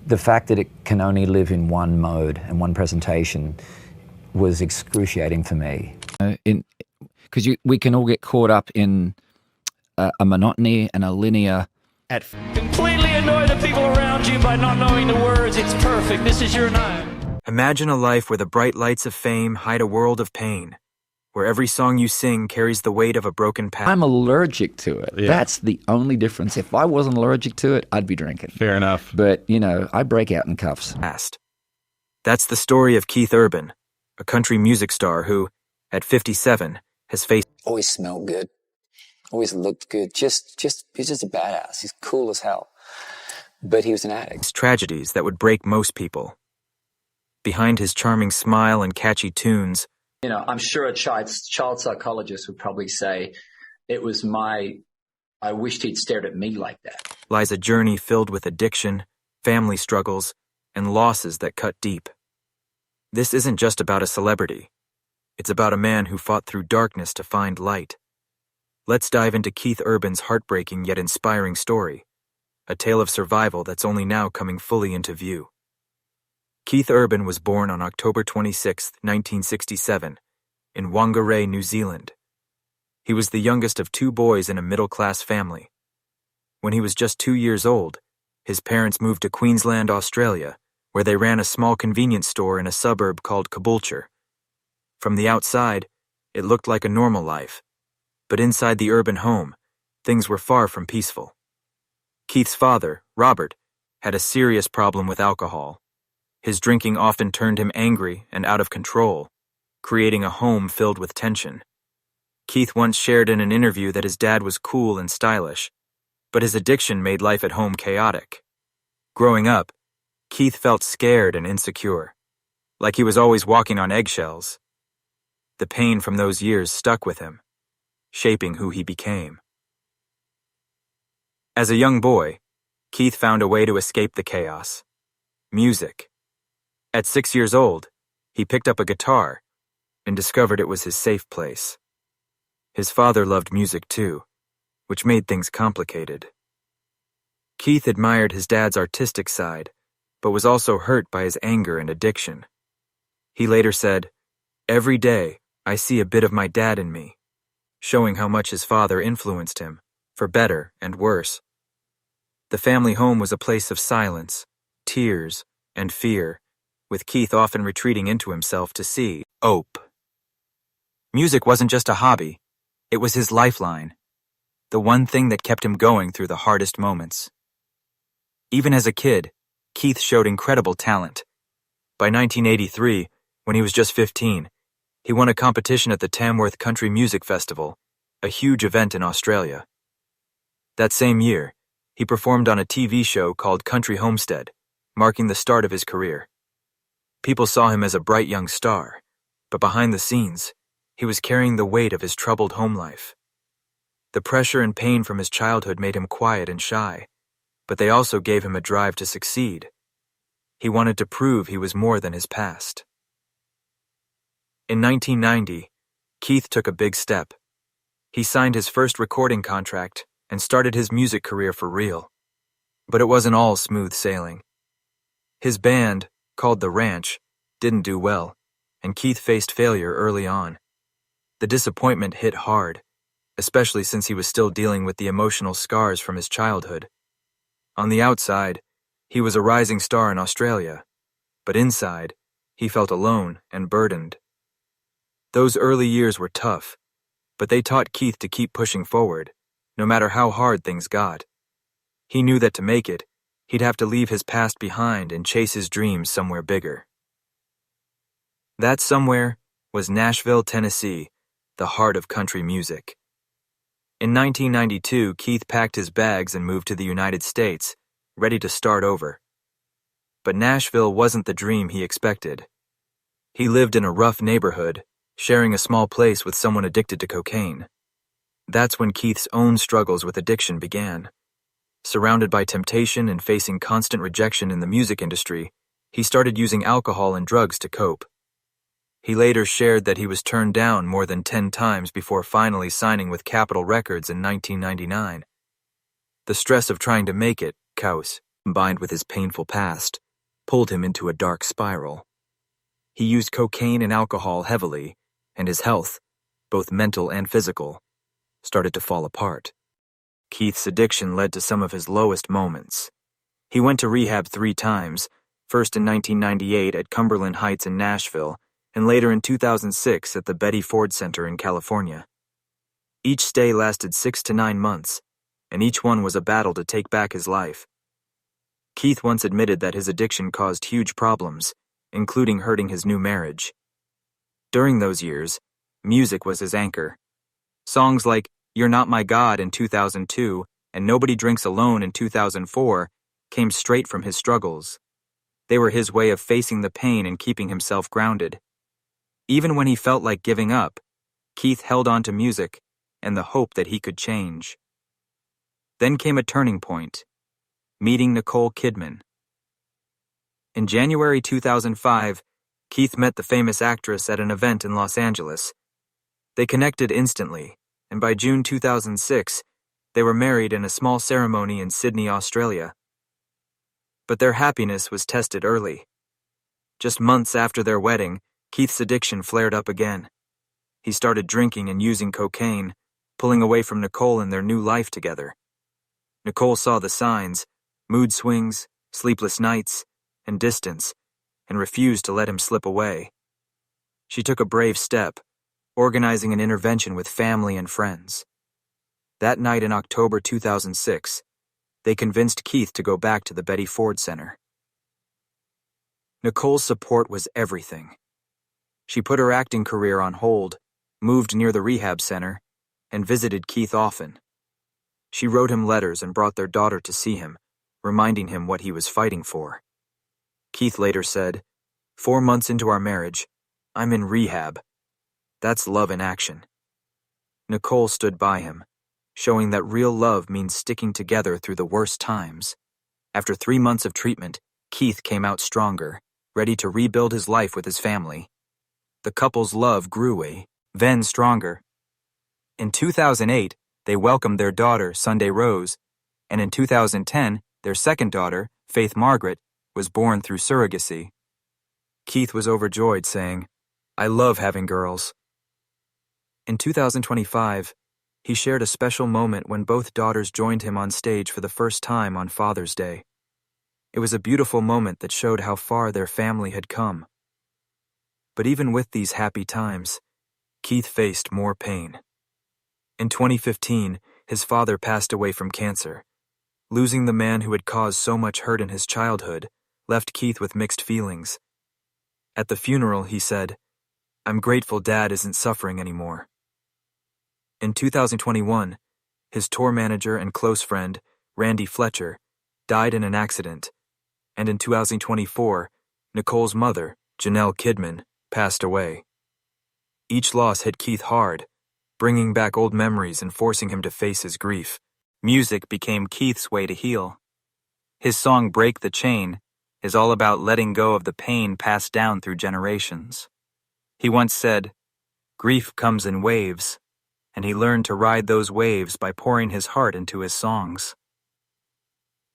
The fact that it can only live in one mode and one presentation was excruciating for me. Because we can all get caught up in a monotony and a linear. Completely annoy the people around you by not knowing the words. It's perfect. This is your night. Imagine a life where the bright lights of fame hide a world of pain, where every song you sing carries the weight of a broken past. I'm allergic to it. Yeah. That's the only difference. If I wasn't allergic to it, I'd be drinking. Fair enough. But, you know, I break out in cuffs. That's the story of Keith Urban, a country music star who, at 57, has faced... Always smelled good. Always looked good. He's just a badass. He's cool as hell. But he was an addict. ...tragedies that would break most people. Behind his charming smile and catchy tunes... You know, I'm sure a child psychologist would probably say I wished he'd stared at me like that. ...lies a journey filled with addiction, family struggles, and losses that cut deep. This isn't just about a celebrity. It's about a man who fought through darkness to find light. Let's dive into Keith Urban's heartbreaking yet inspiring story, a tale of survival that's only now coming fully into view. Keith Urban was born on October 26, 1967, in Whangarei, New Zealand. He was the youngest of two boys in a middle-class family. When he was just 2 years old, his parents moved to Queensland, Australia, where they ran a small convenience store in a suburb called Caboolture. From the outside, it looked like a normal life, but inside the urban home, things were far from peaceful. Keith's father, Robert, had a serious problem with alcohol. His drinking often turned him angry and out of control, creating a home filled with tension. Keith once shared in an interview that his dad was cool and stylish, but his addiction made life at home chaotic. Growing up, Keith felt scared and insecure, like he was always walking on eggshells. The pain from those years stuck with him, shaping who he became. As a young boy, Keith found a way to escape the chaos: music. At 6 years old, he picked up a guitar and discovered it was his safe place. His father loved music too, which made things complicated. Keith admired his dad's artistic side, but was also hurt by his anger and addiction. He later said, "Every day, I see a bit of my dad in me," showing how much his father influenced him, for better and worse. The family home was a place of silence, tears, and fear, with Keith often retreating into himself to see hope. Music wasn't just a hobby, it was his lifeline, the one thing that kept him going through the hardest moments. Even as a kid, Keith showed incredible talent. By 1983, when he was just 15, he won a competition at the Tamworth Country Music Festival, a huge event in Australia. That same year, he performed on a TV show called Country Homestead, marking the start of his career. People saw him as a bright young star, but behind the scenes, he was carrying the weight of his troubled home life. The pressure and pain from his childhood made him quiet and shy, but they also gave him a drive to succeed. He wanted to prove he was more than his past. In 1990, Keith took a big step. He signed his first recording contract and started his music career for real. But it wasn't all smooth sailing. His band, called The Ranch, didn't do well, and Keith faced failure early on. The disappointment hit hard, especially since he was still dealing with the emotional scars from his childhood. On the outside, he was a rising star in Australia, but inside, he felt alone and burdened. Those early years were tough, but they taught Keith to keep pushing forward, no matter how hard things got. He knew that to make it, he'd have to leave his past behind and chase his dreams somewhere bigger. That somewhere was Nashville, Tennessee, the heart of country music. In 1992, Keith packed his bags and moved to the United States, ready to start over. But Nashville wasn't the dream he expected. He lived in a rough neighborhood, sharing a small place with someone addicted to cocaine. That's when Keith's own struggles with addiction began. Surrounded by temptation and facing constant rejection in the music industry, he started using alcohol and drugs to cope. He later shared that he was turned down more than 10 times before finally signing with Capitol Records in 1999. The stress of trying to make it, chaos, combined with his painful past, pulled him into a dark spiral. He used cocaine and alcohol heavily, and his health, both mental and physical, started to fall apart. Keith's addiction led to some of his lowest moments. He went to rehab 3 times, first in 1998 at Cumberland Heights in Nashville, and later in 2006 at the Betty Ford Center in California. Each stay lasted 6 to 9 months, and each one was a battle to take back his life. Keith once admitted that his addiction caused huge problems, including hurting his new marriage. During those years, music was his anchor. Songs like You're Not My God in 2002 and Nobody Drinks Alone in 2004 came straight from his struggles. They were his way of facing the pain and keeping himself grounded. Even when he felt like giving up, Keith held on to music and the hope that he could change. Then came a turning point, meeting Nicole Kidman. In January 2005, Keith met the famous actress at an event in Los Angeles. They connected instantly, and by June 2006, they were married in a small ceremony in Sydney, Australia. But their happiness was tested early. Just months after their wedding, Keith's addiction flared up again. He started drinking and using cocaine, pulling away from Nicole in their new life together. Nicole saw the signs, mood swings, sleepless nights, and distance, and refused to let him slip away. She took a brave step, organizing an intervention with family and friends. That night in October 2006, they convinced Keith to go back to the Betty Ford Center. Nicole's support was everything. She put her acting career on hold, moved near the rehab center, and visited Keith often. She wrote him letters and brought their daughter to see him, reminding him what he was fighting for. Keith later said, 4 months into our marriage, I'm in rehab. That's love in action. Nicole stood by him, showing that real love means sticking together through the worst times. After 3 months of treatment, Keith came out stronger, ready to rebuild his life with his family. The couple's love grew then stronger. In 2008, they welcomed their daughter, Sunday Rose, and in 2010, their second daughter, Faith Margaret, was born through surrogacy. Keith was overjoyed, saying, I love having girls. In 2025, he shared a special moment when both daughters joined him on stage for the first time on Father's Day. It was a beautiful moment that showed how far their family had come. But even with these happy times, Keith faced more pain. In 2015, his father passed away from cancer. Losing the man who had caused so much hurt in his childhood left Keith with mixed feelings. At the funeral, he said, I'm grateful Dad isn't suffering anymore. In 2021, his tour manager and close friend, Randy Fletcher, died in an accident, and in 2024, Nicole's mother, Janelle Kidman, passed away. Each loss hit Keith hard, bringing back old memories and forcing him to face his grief. Music became Keith's way to heal. His song Break the Chain is all about letting go of the pain passed down through generations. He once said, grief comes in waves, and he learned to ride those waves by pouring his heart into his songs.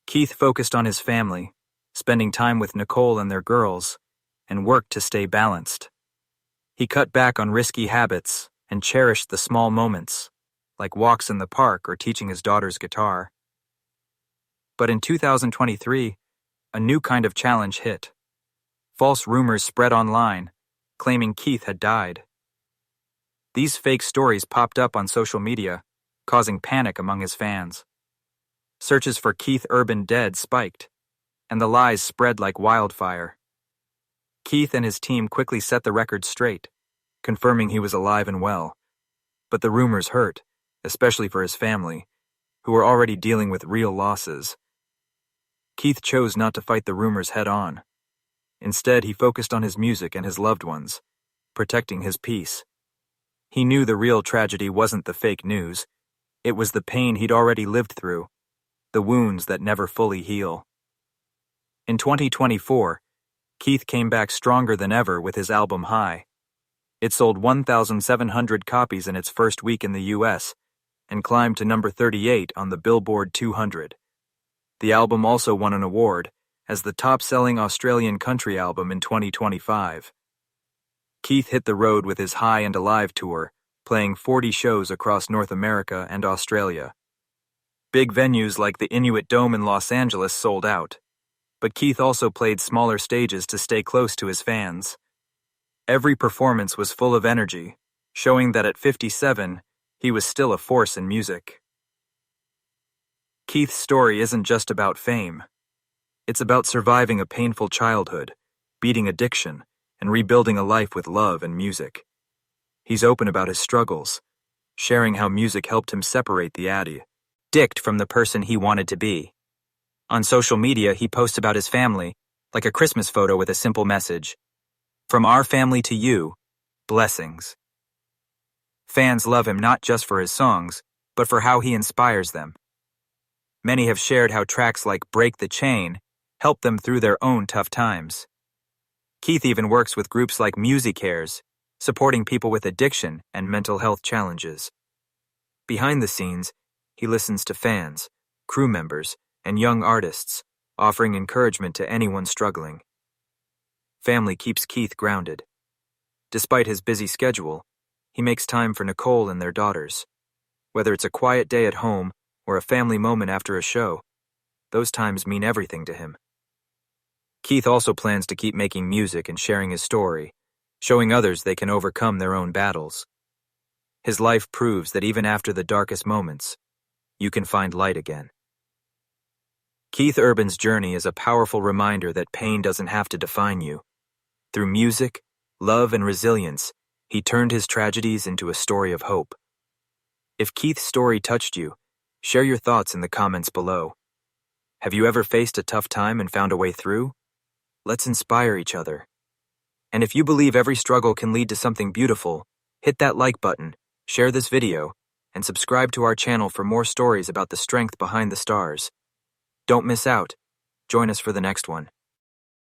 Keith focused on his family, spending time with Nicole and their girls, and worked to stay balanced. He cut back on risky habits and cherished the small moments, like walks in the park or teaching his daughter's guitar. But in 2023, a new kind of challenge hit. False rumors spread online, claiming Keith had died. These fake stories popped up on social media, causing panic among his fans. Searches for Keith Urban dead spiked, and the lies spread like wildfire. Keith and his team quickly set the record straight, confirming he was alive and well. But the rumors hurt, especially for his family, who were already dealing with real losses. Keith chose not to fight the rumors head-on. Instead, he focused on his music and his loved ones, protecting his peace. He knew the real tragedy wasn't the fake news. It was the pain he'd already lived through, the wounds that never fully heal. In 2024, Keith came back stronger than ever with his album High. It sold 1,700 copies in its first week in the U.S. and climbed to number 38 on the Billboard 200. The album also won an award as the top-selling Australian country album in 2025. Keith hit the road with his High and Alive tour, playing 40 shows across North America and Australia. Big venues like the Inuit Dome in Los Angeles sold out, but Keith also played smaller stages to stay close to his fans. Every performance was full of energy, showing that at 57, he was still a force in music. Keith's story isn't just about fame. It's about surviving a painful childhood, beating addiction, and rebuilding a life with love and music. He's open about his struggles, sharing how music helped him separate the addict from the person he wanted to be. On social media, he posts about his family, like a Christmas photo with a simple message. From our family to you, blessings. Fans love him not just for his songs, but for how he inspires them. Many have shared how tracks like Break the Chain help them through their own tough times. Keith even works with groups like MusiCares, supporting people with addiction and mental health challenges. Behind the scenes, he listens to fans, crew members, and young artists, offering encouragement to anyone struggling. Family keeps Keith grounded. Despite his busy schedule, he makes time for Nicole and their daughters. Whether it's a quiet day at home or a family moment after a show, those times mean everything to him. Keith also plans to keep making music and sharing his story, showing others they can overcome their own battles. His life proves that even after the darkest moments, you can find light again. Keith Urban's journey is a powerful reminder that pain doesn't have to define you. Through music, love, and resilience, he turned his tragedies into a story of hope. If Keith's story touched you, share your thoughts in the comments below. Have you ever faced a tough time and found a way through? Let's inspire each other. And if you believe every struggle can lead to something beautiful, hit that like button, share this video, and subscribe to our channel for more stories about the strength behind the stars. Don't miss out. Join us for the next one.